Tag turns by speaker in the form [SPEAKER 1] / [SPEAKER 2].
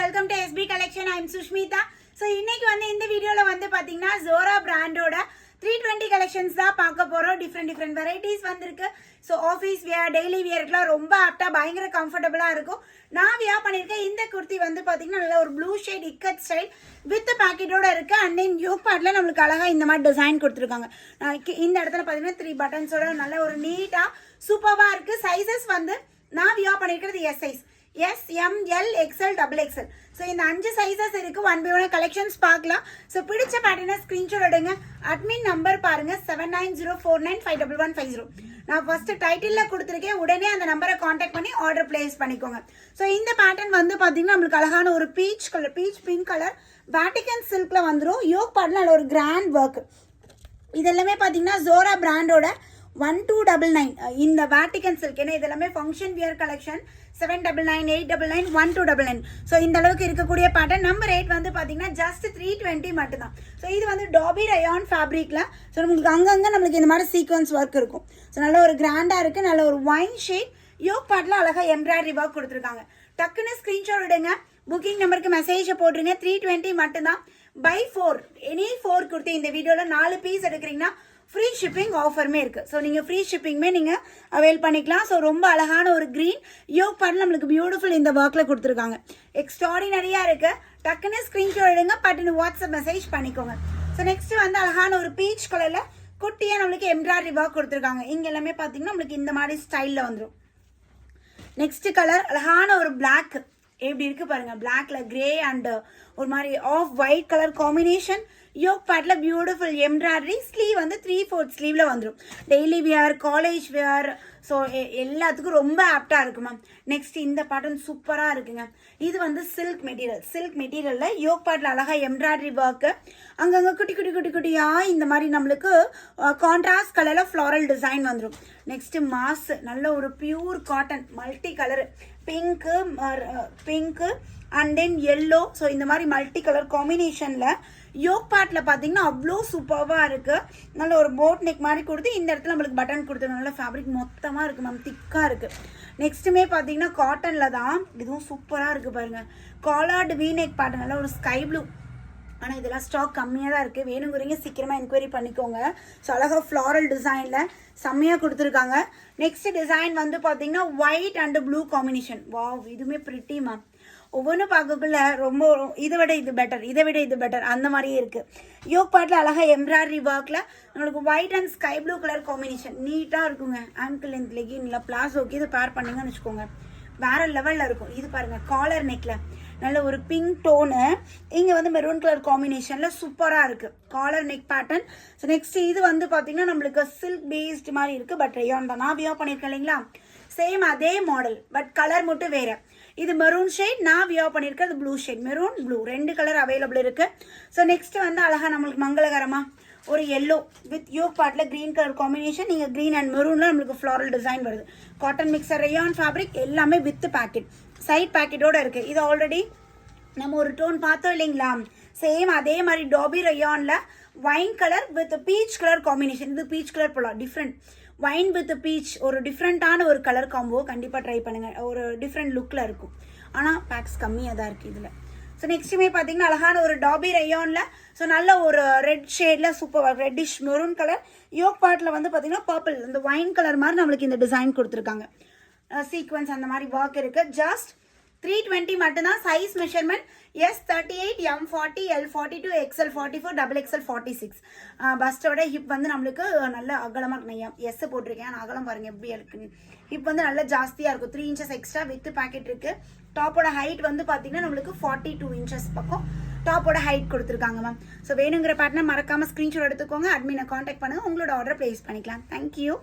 [SPEAKER 1] welcome to SB Collection. I am Sushmita. So இன்னைக்கு வந்து இந்த வீடியோல வந்து பாத்தீங்கன்னா Zora பிராண்டோட 320 collections தான் பார்க்க போறோம். different varieties வந்திருக்கு. So office wear, daily wearக்குலாம் ரொம்ப ஆப்டா பயங்கர கம்ஃபர்ட்டபிளா இருக்கும். நான் வியர் பண்ணிருக்கேன் இந்த குர்த்தி வந்து பாத்தீங்கன்னா நல்ல ஒரு blue shade ikat style with பாக்கெட்டோட இருக்கு. அண்ட் தென் யோக் பார்ட்ல நம்மளுக்கு அழகா இந்த மாதிரி டிசைன் கொடுத்துருக்காங்க. இந்த இடத்துல பாத்தீங்கன்னா 3 பட்டன்ஸோட நல்ல ஒரு நீட்டா சூப்பர்வா இருக்கு. சைஸஸ் வந்து நான் வியர் பண்ணிருக்கிறது S size. S, M, L, XL, XXL. So இந்த 5 சைஸஸ் இருக்கு. 1 by 1 கலெக்ஷன்ஸ் பார்க்கலாம். ஸோ பிடிச்ச பேட்டர்னை ஸ்க்ரீன்ஷாட் எடுங்க. அட்மின் நம்பர் பாருங்க 7904951150. நான் ஃபர்ஸ்ட் டைட்டில் கொடுத்துருக்கேன். உடனே அந்த நம்பரை காண்டாக்ட் பண்ணி ஆர்டர் பிளேஸ் பண்ணிக்கோங்க. ஸோ இந்த பேட்டர்ன் வந்து பார்த்தீங்கன்னா நம்மளுக்கு அழகான ஒரு பீச் பிங்க் கலர் வேட்டிகன் சில்க்ல வந்துடும். யோக் பார்ட்ல ஒரு கிராண்ட் ஒர்க். இதெல்லாமே பார்த்தீங்கன்னா ஜோரா பிராண்டோட 1299 இந்த வேட்டிகன் சில்க். ஏன்னா இதெல்லாமே ஃபங்க்ஷன் வியர் கலெக்ஷன். 799, 899, 1299. ஸோ இந்த அளவுக்கு இருக்கக்கூடிய பேட்டர்ன். நம்பர் 8 வந்து பார்த்தீங்கன்னா ஜஸ்ட் 320 மட்டும்தான். ஸோ இது வந்து டாபி ரயான் ஃபேப்ரிக்ல. ஸோ நம்மளுக்கு அங்கங்கே நம்மளுக்கு இந்த மாதிரி சீக்வன்ஸ் ஒர்க் இருக்கும். ஸோ நல்ல ஒரு கிராண்டாக இருக்குது. நல்ல ஒரு ஒயின் ஷேட் யோக் பார்ட்ல அழகாக எம்ப்ராய்டரி ஒர்க் கொடுத்துருக்காங்க. டக்குன்னு ஸ்க்ரீன்ஷாட் எடுங்க. புக்கிங் நம்பருக்கு மெசேஜை போட்டுருங்க. 320 மட்டும்தான். பை 4 எனி 4 கொடுத்து இந்த வீடியோவில் 4 பீஸ் எடுக்கிறீங்கன்னா ஃப்ரீ ஷிப்பிங் ஆஃபருமே இருக்குது. ஸோ நீங்கள் ஃப்ரீ ஷிப்பிங்குமே நீங்கள் அவைல் பண்ணிக்கலாம். ஸோ ரொம்ப அழகான ஒரு க்ரீன் யோக் பார்ட்ல நம்மளுக்கு பியூட்டிஃபுல் இந்த ஒர்க்கில் கொடுத்துருக்காங்க. எக்ஸ்ட்ராடினரியாக இருக்குது. டக்குன்னு ஸ்க்ரீன்ஷாட் எடுங்க. பட்டுன்னு வாட்ஸ்அப் மெசேஜ் பண்ணிக்கோங்க. ஸோ நெக்ஸ்ட் வந்து அழகான ஒரு பீச் கலரில் குட்டியாக நம்மளுக்கு எம்ப்ராய்டரி ஒர்க் கொடுத்துருக்காங்க. இங்கே எல்லாமே பார்த்தீங்கன்னா நம்மளுக்கு இந்த மாதிரி ஸ்டைலில் வந்துடும். நெக்ஸ்ட் கலர் அழகான ஒரு பிளாக் எப்படி இருக்கு பாருங்க. பிளாக்ல கிரே அண்ட் ஒரு மாதிரி off white colour combination. Yoke பார்ட்ல பியூட்டிஃபுல் எம்ப்ராய்டரி. ஸ்லீவ் வந்து 3/4 ஸ்லீவ்ல வந்துடும். Daily wear, college wear, so எல்லாத்துக்கும் ரொம்ப ஆப்டா இருக்கு மேம். நெக்ஸ்ட் இந்த பேட்டர்ன் சூப்பரா இருக்குங்க. இது வந்து சில்க் மெட்டீரியல்ல யோக் பார்ட்ல அழகா எம்ப்ராய்டரி ஒர்க். அங்கங்க குட்டியா இந்த மாதிரி நம்மளுக்கு கான்ட்ராஸ்ட் கலர்ல ஃப்ளாரல் டிசைன் வந்துடும். நெக்ஸ்ட் மாஸ் நல்ல ஒரு pure cotton multi colour pink and then yellow. So இந்த மாதிரி மல்டி கலர் காம்பினேஷன்ல யோக் பார்ட்ல பார்த்தீங்கன்னா அவ்வளோ சூப்பராக இருக்கு. நல்ல ஒரு போட் நெக் மாதிரி கொடுத்து இந்த இடத்துல நம்மளுக்கு பட்டன் கொடுத்து நல்ல ஃபேப்ரிக் மொத்தமாக இருக்கு மேம். திக்காக இருக்கு. நெக்ஸ்ட்டுமே பார்த்தீங்கன்னா காட்டன்ல தான். இதுவும் சூப்பராக இருக்கு பாருங்க. காலர்டு வீ நெக் பேட்டர்ன் நல்ல ஒரு ஸ்கை ப்ளூ. ஆனால் இதெல்லாம் ஸ்டாக் கம்மியாக தான் இருக்குது. வேணுங்கிறீங்க சீக்கிரமாக என்கொயரி பண்ணிக்கோங்க. ஸோ அழகாக ஃப்ளாரல் டிசைனில் செம்மையாக கொடுத்துருக்காங்க. நெக்ஸ்ட் டிசைன் வந்து பார்த்தீங்கன்னா white and blue combination. Wow, இதுவுமே பிரிட்டி மேம். ஒவ்வொன்றும் பார்க்கக்குள்ள ரொம்ப இதை விட இது பெட்டர் அந்த மாதிரியே இருக்குது. யோக் பார்ட்ல அழகாக எம்ப்ராய்டரி ஒர்க்கில் நம்மளுக்கு white and sky blue colour combination நீட்டாக இருக்குங்க. ஆங்கிள் லென்த் லெகின் இல்லை பிளாசோக்கு இது பேர் பண்ணிங்கன்னு வச்சுக்கோங்க, வேற லெவலில் இருக்கும். இது பாருங்க காலர் நெக்கில் நல்ல ஒரு பிங்க் டோனு. இங்கே வந்து மெரூன் கலர் காம்பினேஷனில் சூப்பராக இருக்குது collar neck pattern. So next இது வந்து பார்த்தீங்கன்னா நம்மளுக்கு சில்க் பேஸ்டு மாதிரி இருக்குது. பட் ரயான் தான் நான் வியர் பண்ணியிருக்கேன் இல்லைங்களா. சேம் அதே மாடல் பட் கலர் மட்டும் வேறு. இது மெரூன் ஷேட், நான் வியர் பண்ணியிருக்கிறது blue shade. Maroon blue 2 colour available இருக்குது. ஸோ நெக்ஸ்ட் வந்து அழகாக நம்மளுக்கு மங்களகரமாக ஒரு எல்லோ வித் யோக் பார்ட்ல கிரீன் கலர் காம்பினேஷன். நீங்கள் கிரீன் அண்ட் மெரூன்ல நம்மளுக்கு ஃப்ளாரல் டிசைன் வருது. காட்டன் மிக்சர் ரயான் ஃபேப்ரிக் எல்லாமே வித் பேக்கெட், சைட் பேக்கெட்டோட இருக்குது. இது ஆல்ரெடி நம்ம ஒரு டோன் பார்த்தோம் இல்லைங்களா. சேம் அதே மாதிரி டாபி ரயான்ல wine colour with peach colour combination. இது பீச் கலர் போலாம், டிஃப்ரெண்ட் வைன் வித் பீச் ஒரு டிஃப்ரெண்ட்டான ஒரு கலர் காம்போ. கண்டிப்பாக ட்ரை பண்ணுங்க. ஒரு டிஃப்ரெண்ட் லுக்கில் இருக்கும். ஆனால் பேக்ஸ் கம்மியாக தான் இருக்குது இதில். ஸோ நெக்ஸ்ட்டுமே பார்த்தீங்கன்னா அழகான ஒரு டாபி ரயானில் ஸோ நல்ல ஒரு ரெட் ஷேடில் super reddish maroon colour. Yoke பார்ட்டில் வந்து பார்த்தீங்கன்னா பர்பிள் இந்த வைன் கலர் மாதிரி நம்மளுக்கு இந்த டிசைன் கொடுத்துருக்காங்க. சீக்வன்ஸ் அந்த மாதிரி ஒர்க் இருக்குது. ஜஸ்ட் 320 மட்டும்தான். Size measurement S38, M40, L42, XL44, XXL 46. பஸ்டோட ஹிப் வந்து நம்மளுக்கு நல்ல அகலமாக இருக்கணும். எஸ் போட்டிருக்கேன். ஆனால் அகலம் பாருங்கள் எப்படி இருக்குன்னு. ஹிப் வந்து நல்லா ஜாஸ்தியாக இருக்கும். 3 inches எக்ஸ்ட்ரா வித் பேக்கெட் இருக்குது. டாப்போட ஹைட் வந்து பார்த்தீங்கன்னா நம்மளுக்கு 42 inches பக்கம் டாப்போட ஹைட் கொடுத்துருக்காங்க மேம். ஸோ வேணுங்கிற பேட்டர்னை மறக்காமல் ஸ்க்ரீன்ஷாட் எடுத்துக்கோங்க. அட்மினை காண்டாக்ட் பண்ணுங்கள். உங்களோட ஆர்டர் பிளேஸ் பண்ணிக்கலாம். தேங்க்யூ.